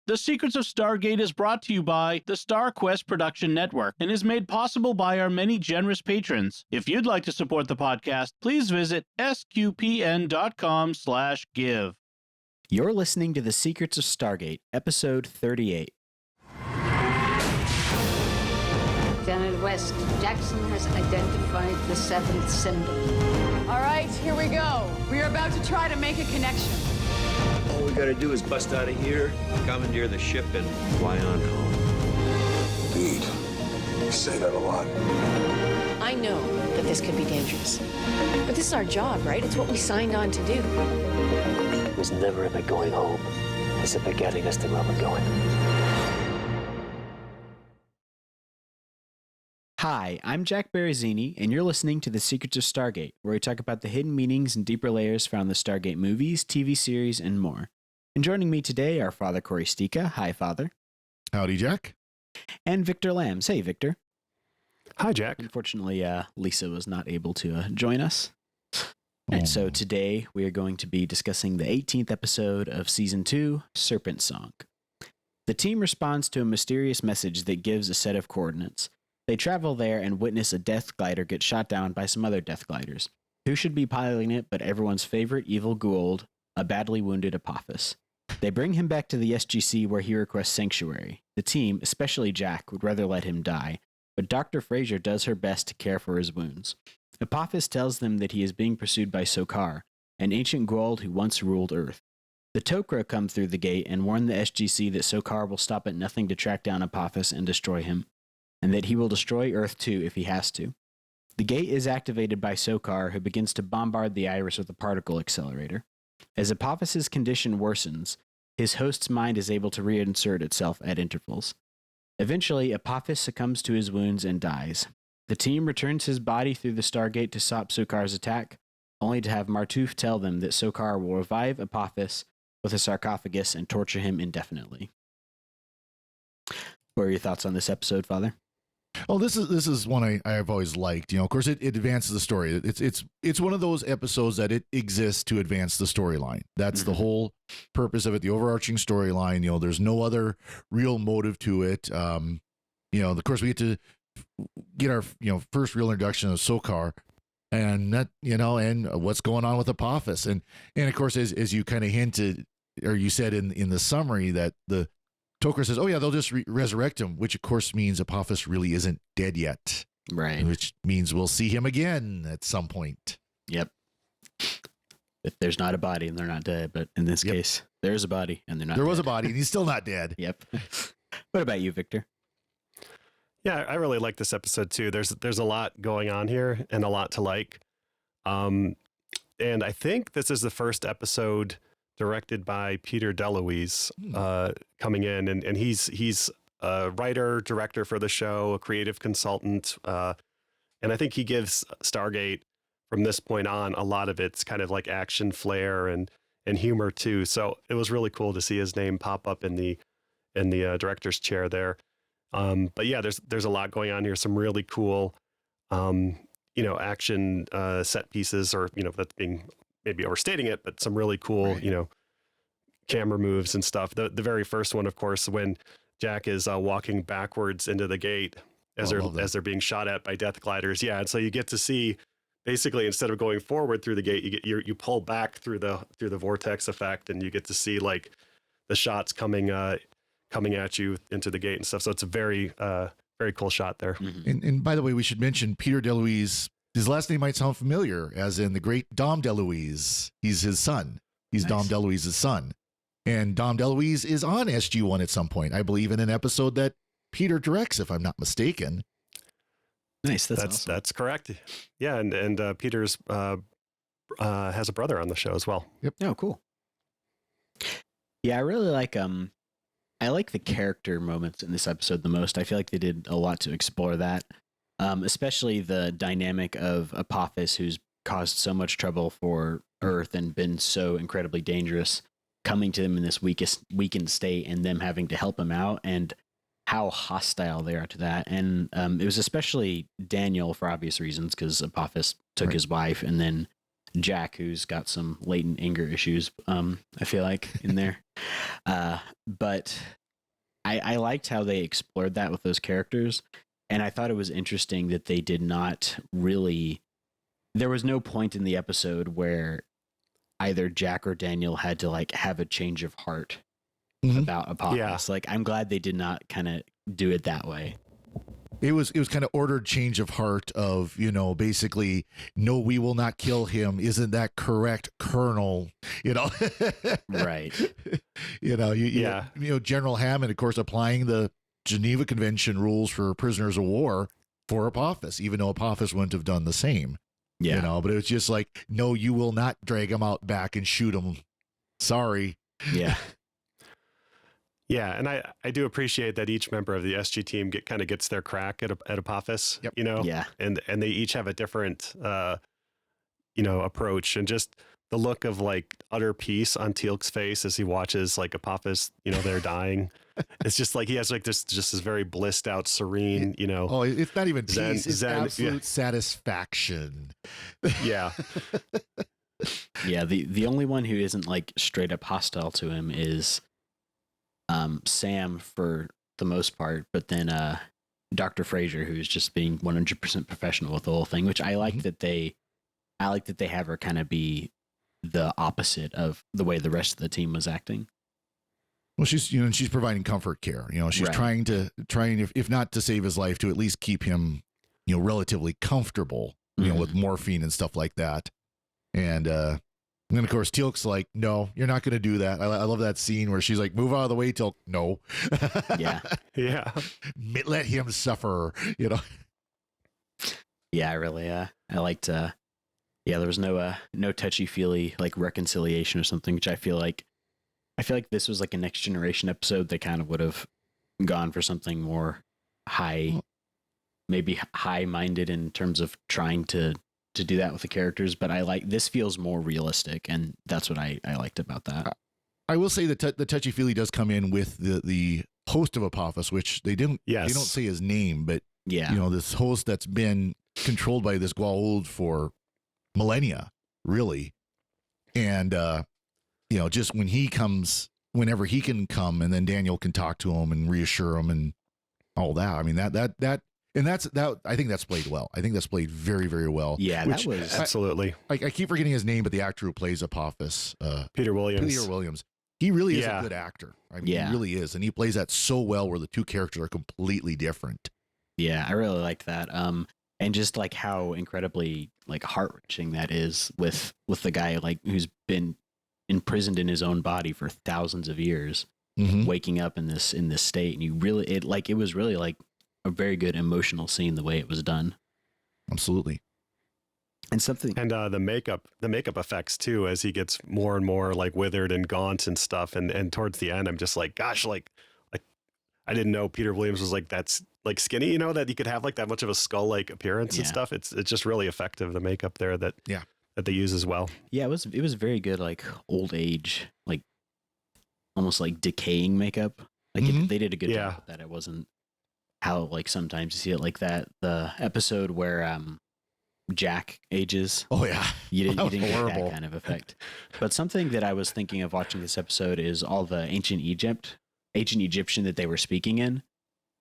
The Secrets of Stargate is brought to you by the StarQuest Production Network and is made possible by our many generous patrons. If you'd like to support the podcast, please visit sqpn.com/give. You're listening to The Secrets of Stargate, Episode 38. Janet West, Jackson has identified the seventh symbol. All right, here we go. We are about to try to make a connection. All we gotta do is bust out of here, commandeer the ship, and fly on home. Indeed. You say that a lot. I know that this could be dangerous. But this is our job, right? It's what we signed on to do. It was never about going home. It's about getting us to where we're going. Hi, I'm Jack Baruzzini, and you're listening to The Secrets of Stargate, where we talk about the hidden meanings and deeper layers found in the Stargate movies, TV series, and more. And joining me today are Father Cory Sticha. Hi, Father. Howdy, Jack. And Victor Lambs. Hey, Victor. Hi, Jack. Unfortunately, Lisa was not able to join us. And so today we are going to be discussing the 18th episode of Season 2, Serpent Song. The team responds to a mysterious message that gives a set of coordinates. They travel there and witness a death glider get shot down by some other death gliders. Who should be piloting it but everyone's favorite evil Goa'uld, a badly wounded Apophis. They bring him back to the SGC where he requests sanctuary. The team, especially Jack, would rather let him die, but Dr. Fraser does her best to care for his wounds. Apophis tells them that he is being pursued by Sokar, an ancient Goa'uld who once ruled Earth. The Tok'ra come through the gate and warn the SGC that Sokar will stop at nothing to track down Apophis and destroy him, and that he will destroy Earth too if he has to. The gate is activated by Sokar, who begins to bombard the Iris with a particle accelerator. As Apophis's condition worsens, his host's mind is able to reinsert itself at intervals. Eventually, Apophis succumbs to his wounds and dies. The team returns his body through the Stargate to stop Sokar's attack, only to have Martouf tell them that Sokar will revive Apophis with a sarcophagus and torture him indefinitely. What are your thoughts on this episode, Father? Oh, this is one I've always liked. You know, of course, it advances the story. It's one of those episodes that it exists to advance the storyline. That's the whole purpose of it. The overarching storyline. You know, there's no other real motive to it. You know, of course, we get to get our first real introduction of Sokar, and that and what's going on with Apophis, and of course, as you kind of hinted or you said in the summary that the Tok'ra says, oh yeah, they'll just resurrect him, which of course means Apophis really isn't dead yet. Right. Which means we'll see him again at some point. Yep. If there's not a body and they're not dead, but in this case, there's a body and they're not dead. There was a body and he's still not dead. Yep. What about you, Victor? Yeah, I really like this episode too. There's a lot going on here and a lot to like. And I think this is the first episode directed by Peter DeLuise, coming in, and he's a writer, director for the show, a creative consultant, and I think he gives Stargate from this point on a lot of its kind of like action flair and humor too. So it was really cool to see his name pop up in the director's chair there. But yeah, there's a lot going on here. Some really cool, action set pieces, or that's being maybe overstating it, but some really cool, camera moves and stuff. The very first one, of course, when Jack is walking backwards into the gate as they're being shot at by death gliders. Yeah, and so you get to see basically, instead of going forward through the gate, you pull back through the vortex effect, and you get to see like the shots coming at you into the gate and stuff. So it's a very very cool shot there. Mm-hmm. And by the way, we should mention Peter DeLuise. His last name might sound familiar, as in the great Dom DeLuise. He's his son. He's nice. Dom DeLuise's son. And Dom DeLuise is on SG-1 at some point, I believe, in an episode that Peter directs, if I'm not mistaken. Nice. That's awesome. That's correct. Yeah, and Peter's has a brother on the show as well. Yep. Oh, cool. Yeah, I really like I like the character moments in this episode the most. I feel like they did a lot to explore that. Especially the dynamic of Apophis, who's caused so much trouble for Earth and been so incredibly dangerous, coming to them in this weakened state and them having to help him out, and how hostile they are to that. And it was especially Daniel, for obvious reasons, because Apophis took his wife, and then Jack, who's got some latent anger issues, I feel like, in there. But I liked how they explored that with those characters. And I thought it was interesting that they did not really... There was no point in the episode where either Jack or Daniel had to like have a change of heart about Apophis. Like, I'm glad they did not kind of do it that way. It was kind of ordered change of heart of, basically, no, we will not kill him. Isn't that correct, Colonel? Right. General Hammond, of course, applying the Geneva Convention rules for prisoners of war for Apophis, even though Apophis wouldn't have done the same. Yeah. But it was just like, no, you will not drag him out back and shoot him. Sorry. Yeah. Yeah, and I do appreciate that each member of the SG team gets their crack at Apophis, Yeah. and they each have a different, approach, and just the look of like utter peace on Teal'c's face as he watches like Apophis, they're dying. It's just like he has like this very blissed out, serene, Oh, it's not even peace; it's zen, absolute satisfaction. Yeah. Yeah. The only one who isn't like straight up hostile to him is Sam for the most part, but then Dr. Fraser, who's just being 100% professional with the whole thing, which I like that they have her kind of be the opposite of the way the rest of the team was acting. Well, she's providing comfort care. She's trying if not to save his life, to at least keep him, relatively comfortable, with morphine and stuff like that. And then of course Teal'c's like, no, you're not going to do that. I love that scene where she's like, move out of the way, Teal'c. No. Yeah. Yeah. Let him suffer. Yeah, I really I liked there was no touchy-feely like reconciliation or something, which I feel like this was like a Next Generation episode. They kind of would have gone for something more maybe high-minded in terms of trying to do that with the characters, but this feels more realistic, and that's what I liked about that. I will say that the touchy-feely does come in with the host of Apophis, which they don't say his name, but this host that's been controlled by this Goa'uld for millennia, really. And just whenever he can come, and then Daniel can talk to him and reassure him and all that. I mean, I think that's played well. I think that's played very, very well. Yeah, that was absolutely. I keep forgetting his name, but the actor who plays Apophis, Peter Williams. He really is a good actor. I mean, he really is, and he plays that so well, where the two characters are completely different. Yeah, I really liked that. And just like how incredibly like heart-wrenching that is with the guy like who's been imprisoned in his own body for thousands of years, waking up in this state, and it was really like a very good emotional scene the way it was done. Absolutely. And the makeup effects too, as he gets more and more like withered and gaunt and stuff, and towards the end I'm just like, gosh, like I didn't know Peter Williams was like that's like skinny, that he could have like that much of a skull like appearance and stuff. It's just really effective, the makeup there that they use as well. Yeah, it was very good, like old age, like almost like decaying makeup. Like they did a good job with that. It wasn't how like sometimes you see it like that. The episode where Jack ages. Oh yeah, you didn't get that kind of effect. But something that I was thinking of watching this episode is all the ancient Egyptian that they were speaking in.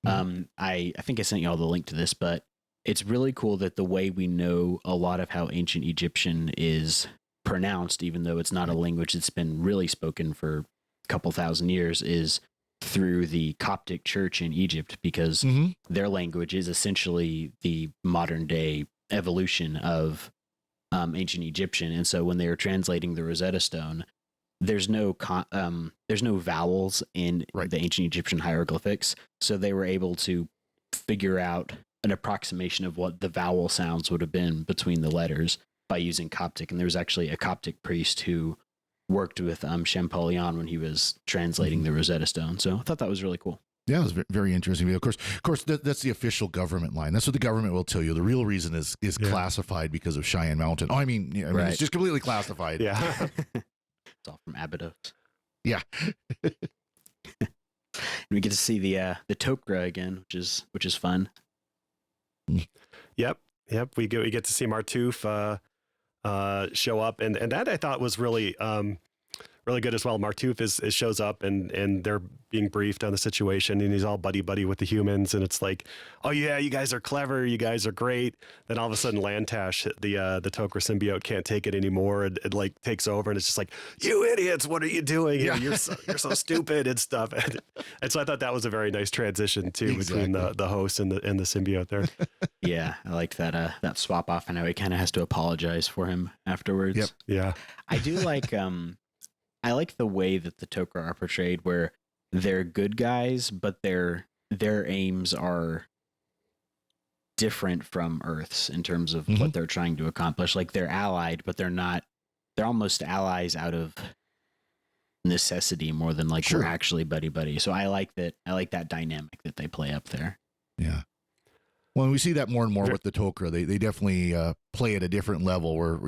I think I sent you all the link to this, but it's really cool that the way we know a lot of how ancient Egyptian is pronounced, even though it's not a language that's been really spoken for a couple thousand years, is through the Coptic church in Egypt, because their language is essentially the modern day evolution of ancient Egyptian. And so when they were translating the Rosetta Stone, there's no vowels in the ancient Egyptian hieroglyphics, so they were able to figure out an approximation of what the vowel sounds would have been between the letters by using Coptic. And there was actually a Coptic priest who worked with Champollion when he was translating the Rosetta Stone. So I thought that was really cool. Yeah, it was very interesting. Of course, that's the official government line. That's what the government will tell you. The real reason is classified because of Cheyenne Mountain. Oh, I mean, it's just completely classified. Yeah. It's all from Abydos. Yeah. We get to see the Tok'ra again, which is fun. Yep. We get to see Martouf show up, and that I thought was really really good as well. Martouf shows up, and they're being briefed on the situation, and he's all buddy with the humans, and it's like, oh yeah, you guys are clever, you guys are great. Then all of a sudden, Lantash, the Tok'ra symbiote, can't take it anymore, and it like takes over, and it's just like, you idiots, what are you doing here? You're so stupid and stuff. And so I thought that was a very nice transition too, between the host and the symbiote there. Yeah, I liked that swap off, and how he kind of has to apologize for him afterwards. Yep. Yeah, I do like I like the way that the Tok'ra are portrayed, where they're good guys, but their aims are different from Earth's in terms of what they're trying to accomplish. Like, they're allied, but they're almost allies out of necessity more than like we're actually buddy. So I like that dynamic that they play up there. Yeah. Well, we see that more and more with the Tok'ra. They definitely play at a different level where,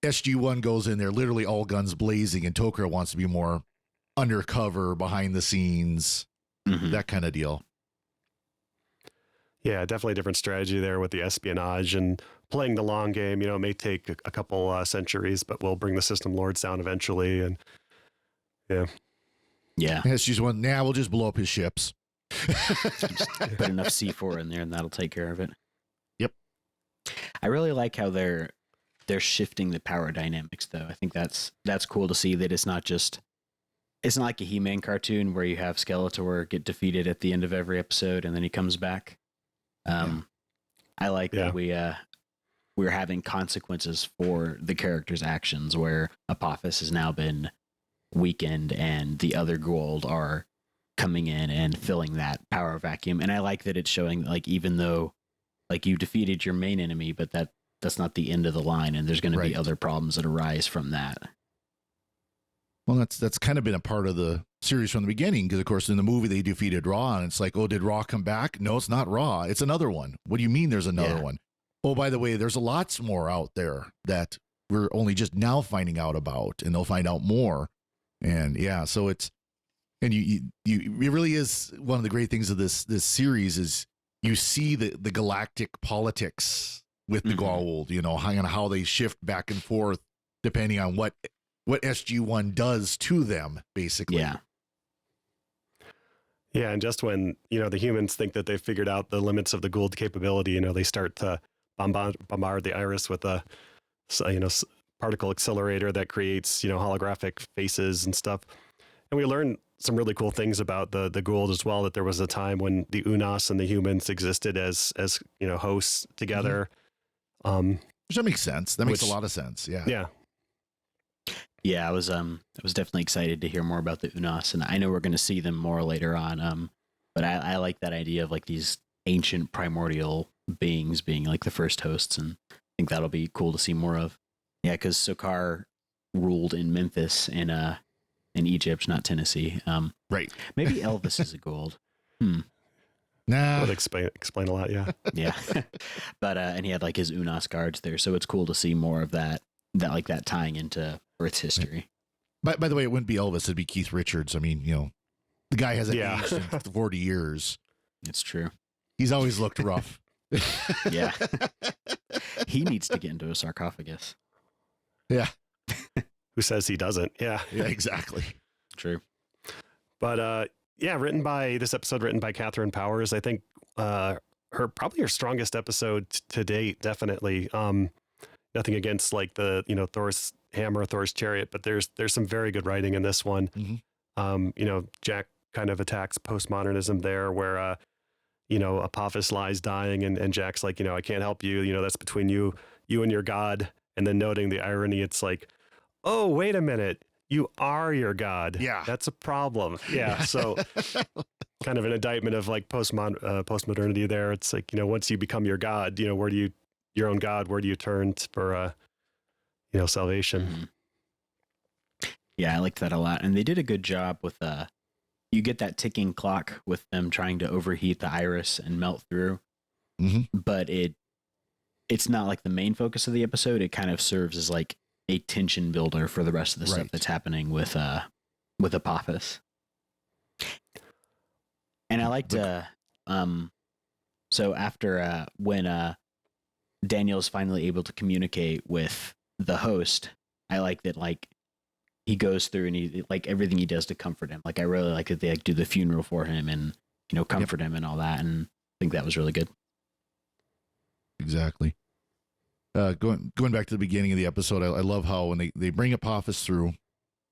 SG-1 goes in there literally all guns blazing, and Tok'ra wants to be more undercover, behind the scenes, that kind of deal. Yeah, definitely a different strategy there with the espionage and playing the long game. It may take a couple centuries, but we'll bring the system lords down eventually. And yeah. SG-1, we'll just blow up his ships. Just put enough C4 in there, and that'll take care of it. Yep. I really like how they're shifting the power dynamics, though. I think that's cool to see that it's not like a He-Man cartoon where you have Skeletor get defeated at the end of every episode and then he comes back. I like that we're having consequences for the character's actions, where Apophis has now been weakened and the other Goa'uld are coming in and filling that power vacuum. And I like that it's showing, like, even though like you defeated your main enemy, but that's not the end of the line, and there's going to be other problems that arise from that. Well, that's kind of been a part of the series from the beginning, because of course in the movie they defeated Ra, and it's like, oh, did Ra come back? No, it's not Ra. It's another one. What do you mean there's another one? Oh, by the way, there's lots more out there that we're only just now finding out about, and they'll find out more. And so it really is one of the great things of this series is you see the galactic politics with the Goa'uld, how they shift back and forth depending on what SG-1 does to them, basically. Yeah, and just when, the humans think that they've figured out the limits of the Goa'uld capability, they start to bombard the Iris with a, particle accelerator that creates, holographic faces and stuff. And we learn some really cool things about the Goa'uld as well, that there was a time when the Unas and the humans existed as hosts together. Which that makes sense. That makes a lot of sense. Yeah. Yeah, I was definitely excited to hear more about the Unas, and I know we're going to see them more later on. But I like that idea of like these ancient primordial beings being like the first hosts, and I think that'll be cool to see more of. Yeah, because Sokar ruled in Memphis in Egypt, not Tennessee. Right. Maybe Elvis is a Goa'uld. Nah. That would explain a lot, yeah. Yeah. But and he had like his Unas guards there, so it's cool to see more of that tying into Earth's history. By the way, it wouldn't be Elvis, it'd be Keith Richards. I mean, the guy hasn't aged in 40 years. It's true. He's always looked rough. Yeah. He needs to get into a sarcophagus. Yeah. Who says he doesn't? Yeah. Yeah, exactly. True. But this episode written by Catherine Powers. I think probably her strongest episode to date, definitely. Nothing against like the, Thor's hammer, Thor's chariot, but there's some very good writing in this one. Jack kind of attacks postmodernism there, where Apophis lies dying, and Jack's like, I can't help you, that's between you and your God. And then noting the irony, it's like, oh, wait a minute, you are your God. Yeah, that's a problem. Yeah. So kind of an indictment of like postmodernity there. It's like, once you become your God, your own God, where do you turn for salvation? Yeah, I liked that a lot. And they did a good job with you get that ticking clock with them trying to overheat the Iris and melt through. But it's not like the main focus of the episode. It kind of serves as like a tension builder for the rest of the stuff that's happening with Apophis. And I liked so after when Daniel's finally able to communicate with the host. I like that, like, he goes through and he, like, everything he does to comfort him. Like, I really like that they, like, do the funeral for him and, you know, comfort him and all that. And I think that was really good. Exactly. Going back to the beginning of the episode, I love how when they bring Apophis through,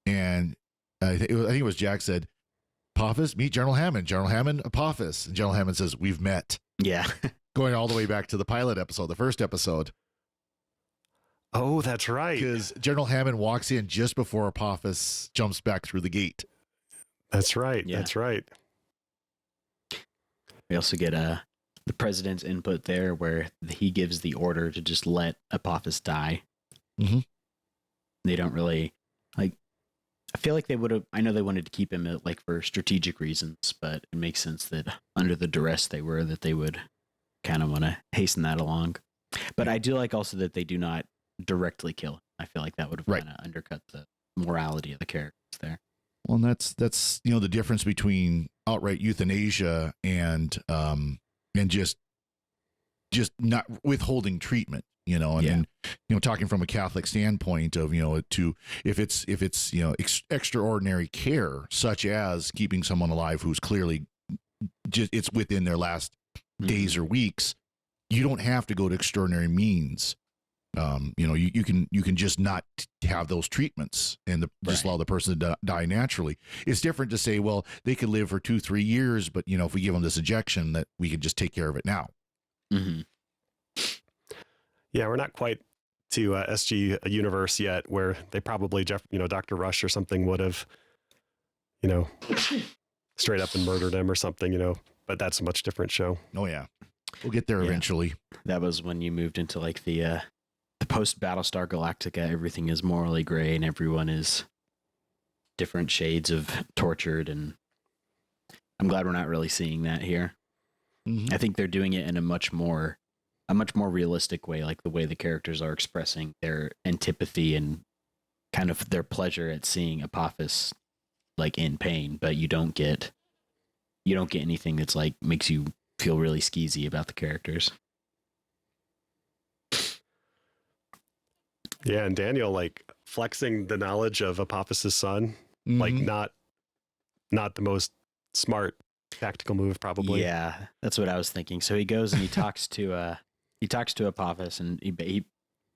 and I think it was Jack said, Apophis, meet General Hammond. General Hammond, Apophis. And General Hammond says, we've met. Yeah. Going all the way back to the pilot episode, the first episode. Oh, that's right. Because General Hammond walks in just before Apophis jumps back through the gate. That's right. Yeah. That's right. We also get the president's input there where he gives the order to just let Apophis die. Mm-hmm. They don't really, like, I feel like they would have, I know they wanted to keep him, like, for strategic reasons, but it makes sense that under the duress they were, that they would kind of want to hasten that along. But I do like also that they do not directly kill him. I feel like that would have kind of undercut the morality of the characters there. Well, and that's the difference between outright euthanasia and just not withholding treatment, and talking from a Catholic standpoint of, if it's extraordinary care, such as keeping someone alive who's clearly just, it's within their last days or weeks, you don't have to go to extraordinary means. You can just not have those treatments and just allow the person to die naturally. It's different to say, well, they could live for 2-3 years, but if we give them this injection, that we could just take care of it now. Mm-hmm. Yeah, we're not quite to SG universe yet, where they probably Dr. Rush or something would have, straight up and murdered him or something, but that's a much different show. Oh yeah, we'll get there eventually. That was when you moved into like the post Battlestar Galactica. Everything is morally gray and everyone is different shades of tortured, and I'm glad we're not really seeing that here. Mm-hmm. I think they're doing it in a much more realistic way, like the way the characters are expressing their antipathy and kind of their pleasure at seeing Apophis like in pain, but you don't get anything that's like makes you feel really skeezy about the characters. Yeah, and Daniel like flexing the knowledge of Apophis's son, like not the most smart tactical move, probably. Yeah, that's what I was thinking. So he goes and he talks to Apophis, and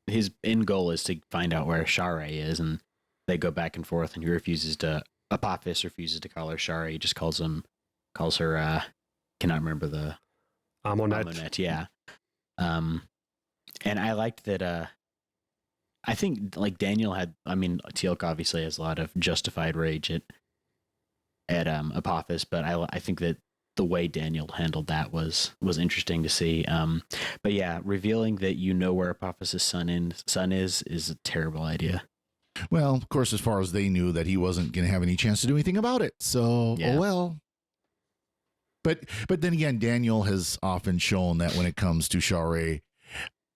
his end goal is to find out where Share is, and they go back and forth, and Apophis refuses to call her Share. He just calls her cannot remember the Amonet. Yeah. And I liked that. I think like Daniel Teal'c obviously has a lot of justified rage at Apophis, but I think that the way Daniel handled that was interesting to see. But yeah, revealing that where Apophis's son is a terrible idea. Well, of course, as far as they knew that he wasn't going to have any chance to do anything about it. So, yeah. Oh well. But then again, Daniel has often shown that when it comes to Share,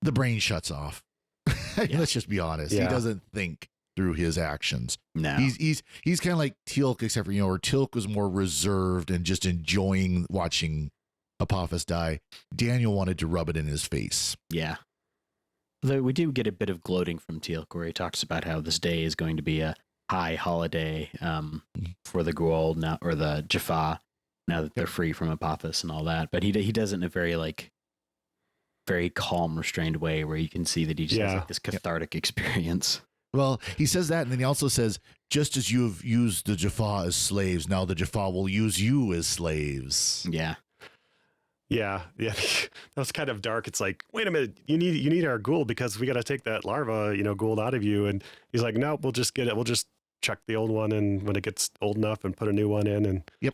the brain shuts off. Yeah. Let's just be honest. Yeah. He doesn't think through his actions. No. He's kind of like Teal'c, except for, where Teal'c was more reserved and just enjoying watching Apophis die. Daniel wanted to rub it in his face. Yeah. Though we do get a bit of gloating from Teal'c where he talks about how this day is going to be a high holiday for the Goa'uld now, or the Jaffa, now that they're free from Apophis and all that. But he does it in a very calm, restrained way where you can see that he just has like this cathartic experience. Well, he says that, and then he also says, just as you have used the Jaffa as slaves, now the Jaffa will use you as slaves. Yeah. Yeah. That was kind of dark. It's like, wait a minute, you need our Goa'uld because we got to take that larva, Goa'uld out of you. And he's like, no, we'll just get it. We'll just chuck the old one in when it gets old enough and put a new one in. And yep,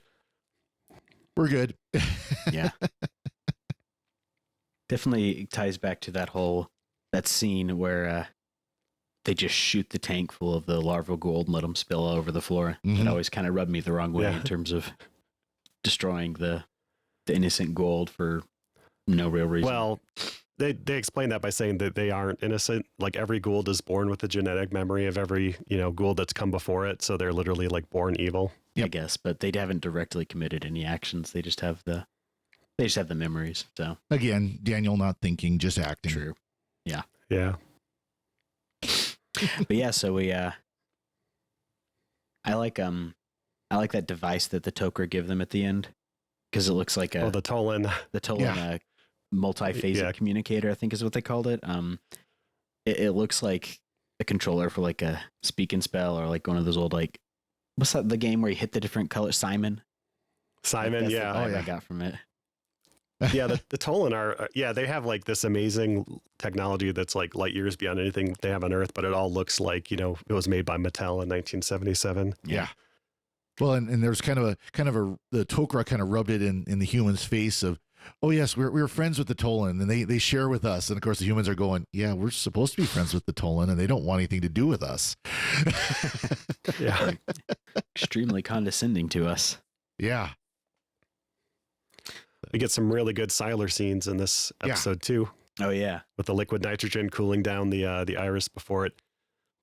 we're good. Yeah. Definitely ties back to that scene where they just shoot the tank full of the larval Goa'uld and let them spill all over the floor. Mm-hmm. It always kind of rubbed me the wrong way in terms of destroying the innocent Goa'uld for no real reason. Well, they explain that by saying that they aren't innocent. Like every Goa'uld is born with a genetic memory of every Goa'uld that's come before it, so they're literally like born evil. I guess, but they haven't directly committed any actions. They just have the memories. So again, Daniel not thinking, just acting. True. Yeah. Yeah. But yeah, so we I like that device that the Tok'ra give them at the end, because it looks like the Tolan. the Tolan multi-phasic communicator, I think is what they called it. It looks like a controller for like a speak and spell, or like one of those old, like, what's that, the game where you hit the different colors? Simon, Simon, like, yeah. that's the vibe I got from it. Yeah, the Tolan are, they have like this amazing technology that's like light years beyond anything they have on Earth, but it all looks like, it was made by Mattel in 1977. Yeah. Well, and there's kind of the Tok'ra kind of rubbed it in the human's face of, oh yes, we're friends with the Tolan, and they share with us, and of course the humans are going, yeah, we're supposed to be friends with the Tolan, and they don't want anything to do with us. Yeah. Extremely condescending to us. Yeah. We get some really good Siler scenes in this episode too. Oh yeah, with the liquid nitrogen cooling down the iris before it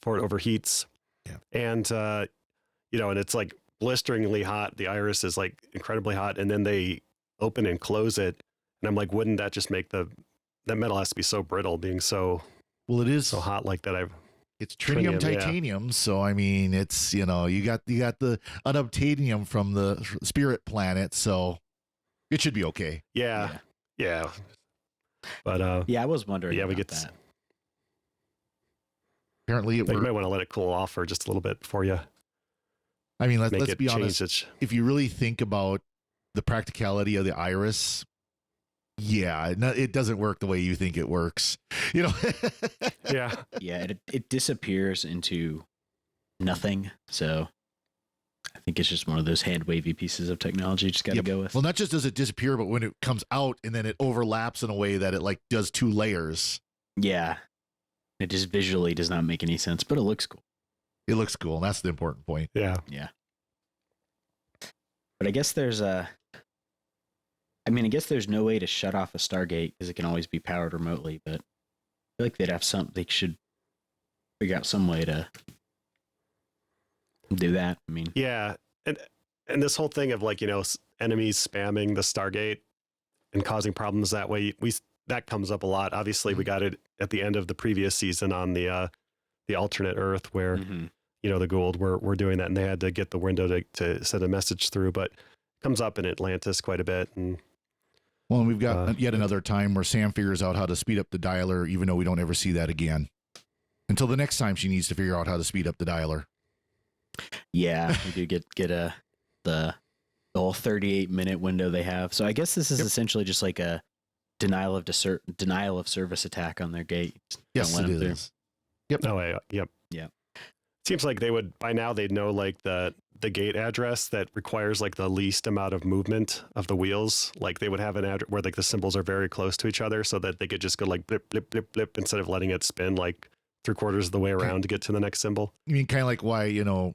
overheats. Yeah. And and it's like blisteringly hot. The iris is like incredibly hot, and then they open and close it, and I'm like, wouldn't that just make that metal has to be so brittle, being so it is so hot like that? It's tritium titanium, so I mean, it's you got the unobtainium from the spirit planet, so it should be okay. Yeah. But I was wondering. Yeah, about we get that. Apparently, you might want to let it cool off for just a little bit before you. I mean, let's be honest. If you really think about the practicality of the iris, it doesn't work the way you think it works. Yeah. Yeah, it disappears into nothing. So I think it's just one of those hand wavy pieces of technology you just got to go with. Well, not just does it disappear, but when it comes out and then it overlaps in a way that it like does two layers. Yeah. It just visually does not make any sense, but it looks cool. It looks cool, and that's the important point. Yeah. Yeah. But I guess there's no way to shut off a Stargate because it can always be powered remotely, but I feel like they should figure out some way to do that. I mean, yeah. And this whole thing of like, enemies spamming the Stargate and causing problems that way, that comes up a lot. Obviously, we got it at the end of the previous season on the alternate Earth where, the Goa'uld were doing that, and they had to get the window to send a message through, but it comes up in Atlantis quite a bit. And we've got yet another time where Sam figures out how to speed up the dialer, even though we don't ever see that again. Until the next time she needs to figure out how to speed up the dialer. Yeah, we do get the whole 38-minute window they have. So I guess this is essentially just like a denial of service attack on their gate. Yes, it is. Yep. Oh, yep. Yeah. Seems like by now they'd know like the gate address that requires like the least amount of movement of the wheels. Like they would have an address where like the symbols are very close to each other, so that they could just go like blip blip blip blip instead of letting it spin like 3/4 of the way around to get to the next symbol. You mean kind of like why,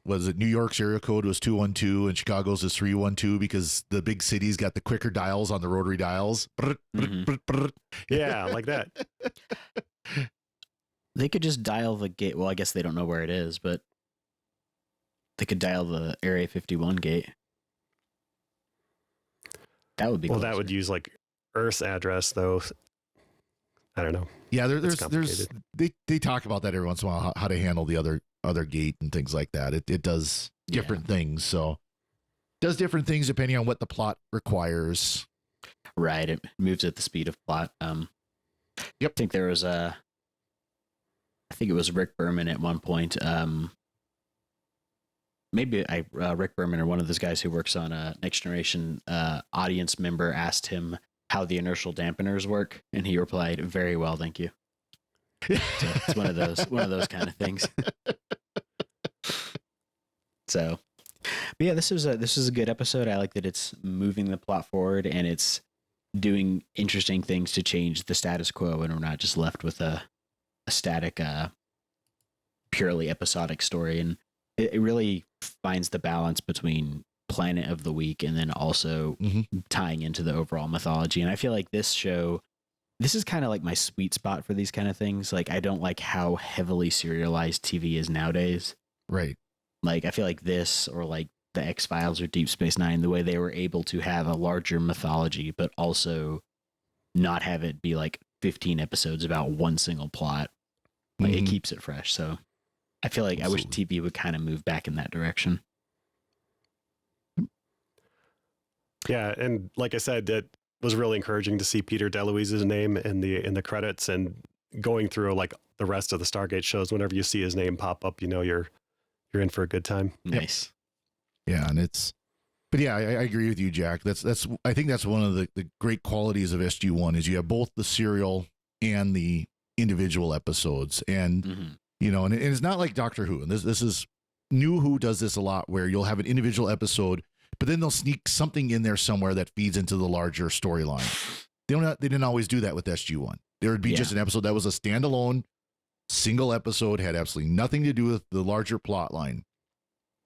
was it New York's area code was 212 and Chicago's is 312 because the big cities got the quicker dials on the rotary dials. Yeah, like that. They could just dial the gate. Well, I guess they don't know where it is, but they could dial the Area 51 gate. That would be well. closer. That would use like Earth's address, though. I don't know. Yeah, there's they talk about that every once in a while, how to handle the other gate and things like that. It does different things, so does different things depending on what the plot requires. Right, it moves at the speed of plot. Yep. I think there was I think it was Rick Berman at one point. Maybe Rick Berman or one of those guys who works on Next Generation audience member asked him how the inertial dampeners work, and he replied, "Very well, thank you." So it's one of those kind of things. So, but yeah, this is a good episode. I like that it's moving the plot forward and it's doing interesting things to change the status quo, and we're not just left with a static, purely episodic story. And it really finds the balance between Planet of the Week and then also tying into the overall mythology. And I feel like this is kind of like my sweet spot for these kind of things. Like, I don't like how heavily serialized TV is nowadays. Right. Like, I feel like this, or like the X-Files or Deep Space Nine, the way they were able to have a larger mythology, but also not have it be like 15 episodes about one single plot. Like it keeps it fresh. So I feel like Absolutely. I wish TV would kind of move back in that direction. Yeah, and like I said, it was really encouraging to see Peter DeLuise's name in the credits, and going through like the rest of the Stargate shows. Whenever you see his name pop up, you know you're in for a good time. Nice. Yeah, and but yeah, I agree with you, Jack. I think that's one of the great qualities of SG1 is you have both the serial and the individual episodes, and you know, and it's not like Doctor Who, and this is New Who does this a lot, where you'll have an individual episode, but then they'll sneak something in there somewhere that feeds into the larger storyline. They didn't always do that with SG1. There would be just an episode that was a standalone single episode, had absolutely nothing to do with the larger plot line.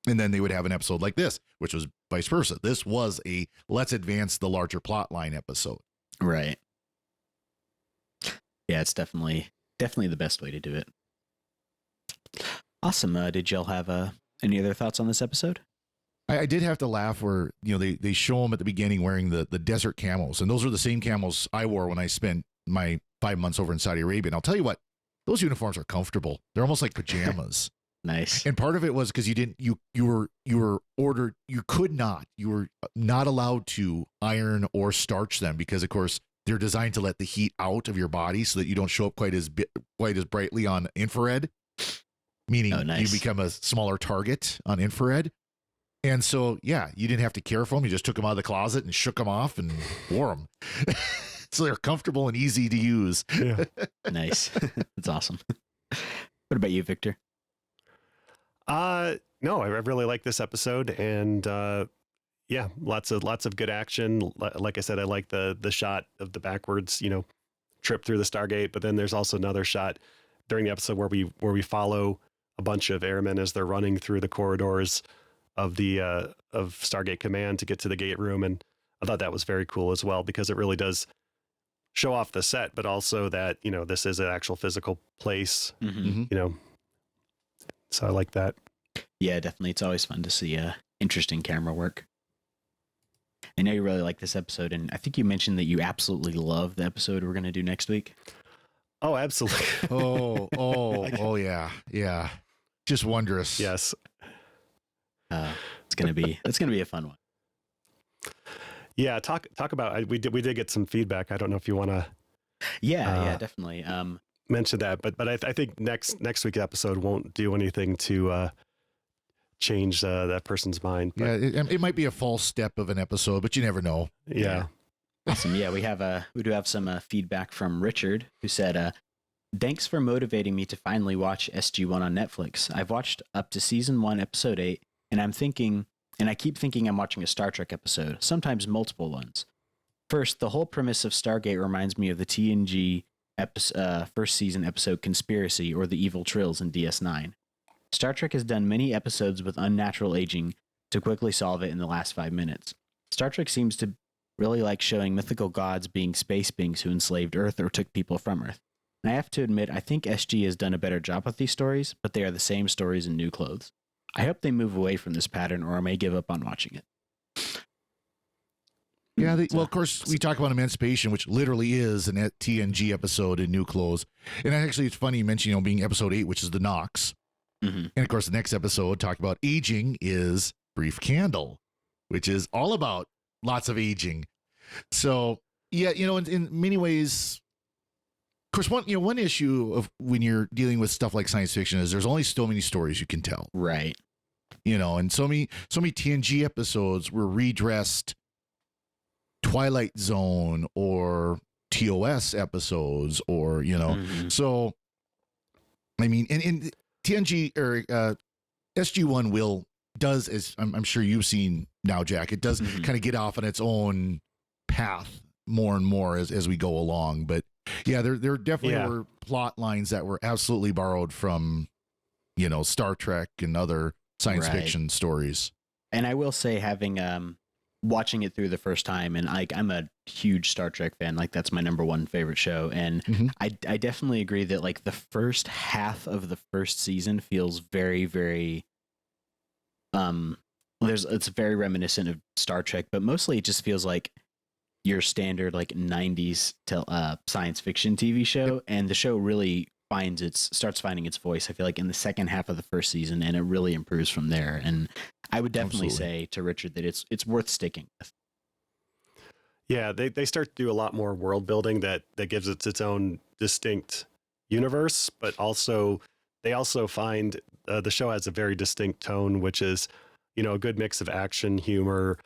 And then they would have an episode like this, which was vice versa. This was a let's advance the larger plot line episode. Right. Yeah, it's definitely the best way to do it. Awesome. Did y'all have any other thoughts on this episode? I did have to laugh where, you know, they show them at the beginning wearing the desert camos. And those are the same camos I wore when I spent my 5 months over in Saudi Arabia. And I'll tell you what, those uniforms are comfortable. They're almost like pajamas. Nice. And part of it was because you were ordered, you were not allowed to iron or starch them because, of course, they're designed to let the heat out of your body so that you don't show up quite as brightly on infrared, meaning you become a smaller target on infrared. And so, yeah, you didn't have to care for them. You just took them out of the closet and shook them off and wore them. So they're comfortable and easy to use. Yeah. Nice. That's awesome. What about you, Victor? No, I really like this episode, and yeah, lots of good action. Like I said, I like the shot of the backwards, you know, trip through the Stargate. But then there's also another shot during the episode where we follow a bunch of airmen as they're running through the corridors of the of Stargate Command to get to the gate room, and I thought that was very cool as well because it really does show off the set, but also that, you know, this is an actual physical place, you know. So I like that. Yeah, definitely. It's always fun to see interesting camera work. I know you really like this episode, and I think you mentioned that you absolutely love the episode we're going to do next week. Oh, absolutely. Oh, yeah. Just wondrous. Yes. It's gonna be a fun one. Yeah, talk about. We did get some feedback. I don't know if you want to. Yeah, definitely. Mention that, but I think next week's episode won't do anything to change that person's mind. But, yeah, it might be a false step of an episode, but you never know. Yeah. Awesome. Yeah, we do have some feedback from Richard, who said, "Thanks for motivating me to finally watch SG1 on Netflix. I've watched up to season 1, episode 8, and I keep thinking I'm watching a Star Trek episode, sometimes multiple ones. First, the whole premise of Stargate reminds me of the TNG first season episode Conspiracy, or The Evil Trills in DS9. Star Trek has done many episodes with unnatural aging to quickly solve it in the last 5 minutes. Star Trek seems to really like showing mythical gods being space beings who enslaved Earth or took people from Earth. And I have to admit, I think SG has done a better job with these stories, but they are the same stories in new clothes. I hope they move away from this pattern, or I may give up on watching it." Yeah, well, of course, we talk about Emancipation, which literally is an TNG episode in new clothes. And actually, it's funny you mention, you know, being episode 8, which is the Nox. And of course, the next episode talked about aging is Brief Candle, which is all about lots of aging. So, yeah, you know, in many ways, of course, one issue of when you're dealing with stuff like science fiction is there's only so many stories you can tell. Right. You know, and so many TNG episodes were redressed Twilight Zone or TOS episodes, or, you know, so I mean, in TNG or SG1 does, as I'm sure you've seen now, Jack, it does kind of get off on its own path more and more as we go along. But yeah, there definitely were plot lines that were absolutely borrowed from, you know, Star Trek and other science fiction stories. And I will say, having watching it through the first time, and I'm a huge Star Trek fan, like that's my number one favorite show, and I definitely agree that like the first half of the first season feels very, very it's very reminiscent of Star Trek, but mostly it just feels like your standard like 90s science fiction TV show, and the show really starts finding its voice, I feel like, in the second half of the first season, and it really improves from there. And I would definitely say to Richard that it's worth sticking with. Yeah, they start to do a lot more world building that gives it its own distinct universe, but also they also find the show has a very distinct tone, which is, a good mix of action, humor,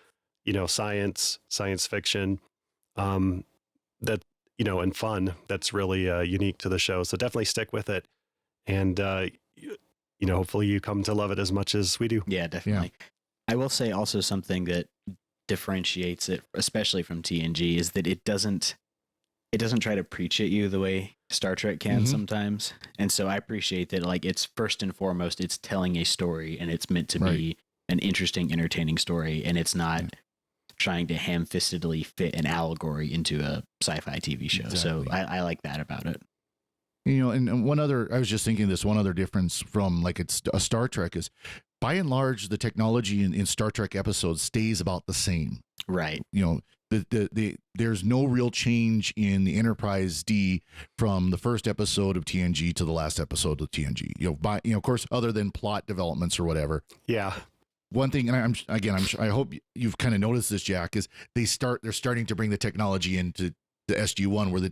science fiction, that, and fun. That's really unique to the show. So definitely stick with it. And, hopefully you come to love it as much as we do. Yeah, definitely. Yeah. I will say also something that differentiates it, especially from TNG, is that it doesn't try to preach at you the way Star Trek can sometimes. And so I appreciate that, like, it's first and foremost, it's telling a story, and it's meant to be an interesting, entertaining story, and it's not trying to ham-fistedly fit an allegory into a sci-fi TV show. Exactly. So I like that about it. And one other, I was just thinking this, one other difference from like it's a Star Trek is, by and large, the technology in Star Trek episodes stays about the same. Right. There's no real change in the Enterprise D from the first episode of TNG to the last episode of TNG. Of course, other than plot developments or whatever. Yeah. One thing, and I hope you've kind of noticed this, Jack, is they're starting to bring the technology into the SG-1, where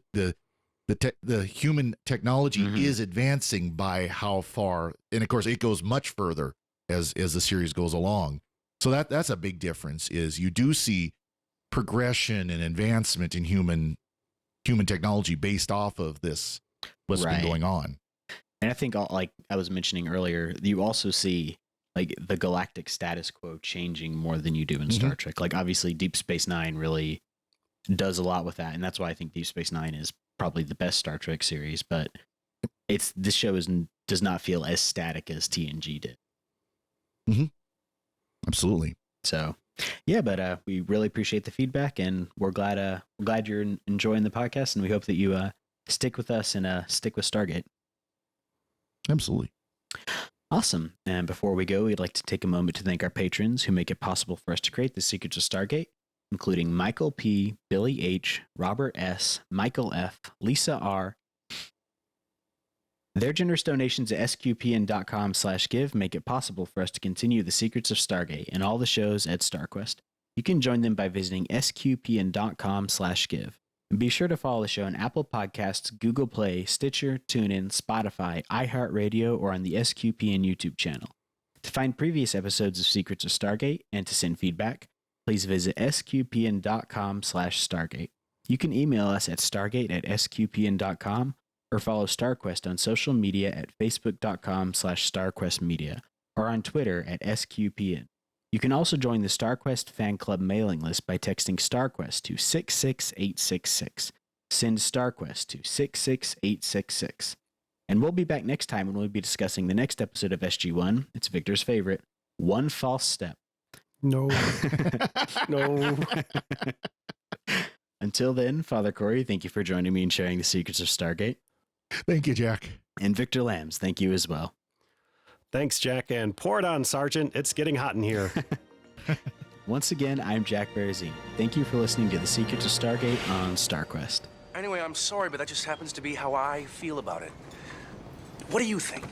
the human technology is advancing by how far, and of course it goes much further as the series goes along. So that's a big difference. Is you do see progression and advancement in human technology based off of this, what's been going on. And I think, like I was mentioning earlier, you also see like the galactic status quo changing more than you do in Star Trek. Like obviously Deep Space Nine really does a lot with that, and that's why I think Deep Space Nine is probably the best Star Trek series. But this show does not feel as static as TNG did. Absolutely. So, yeah, but we really appreciate the feedback, and we're glad you're enjoying the podcast, and we hope that you stick with us and stick with Stargate. Absolutely. Awesome. And before we go, we'd like to take a moment to thank our patrons who make it possible for us to create the Secrets of Stargate, including Michael P., Billy H., Robert S., Michael F., Lisa R. Their generous donations at sqpn.com/give make it possible for us to continue the Secrets of Stargate and all the shows at StarQuest. You can join them by visiting sqpn.com/give. And be sure to follow the show on Apple Podcasts, Google Play, Stitcher, TuneIn, Spotify, iHeartRadio, or on the SQPN YouTube channel. To find previous episodes of Secrets of Stargate and to send feedback, please visit sqpn.com/Stargate. You can email us at stargate@sqpn.com or follow StarQuest on social media at facebook.com/StarQuestMedia or on Twitter at SQPN. You can also join the StarQuest Fan Club mailing list by texting StarQuest to 66866. Send StarQuest to 66866. And we'll be back next time when we'll be discussing the next episode of SG-1. It's Victor's favorite, One False Step. No. No. Until then, Father Cory, thank you for joining me and sharing the secrets of Stargate. Thank you, Jack. And Victor Lambs, thank you as well. Thanks, Jack, and pour it on, Sergeant. It's getting hot in here. Once again, I'm Jack Baruzzini. Thank you for listening to The Secrets of Stargate on StarQuest. Anyway, I'm sorry, but that just happens to be how I feel about it. What do you think?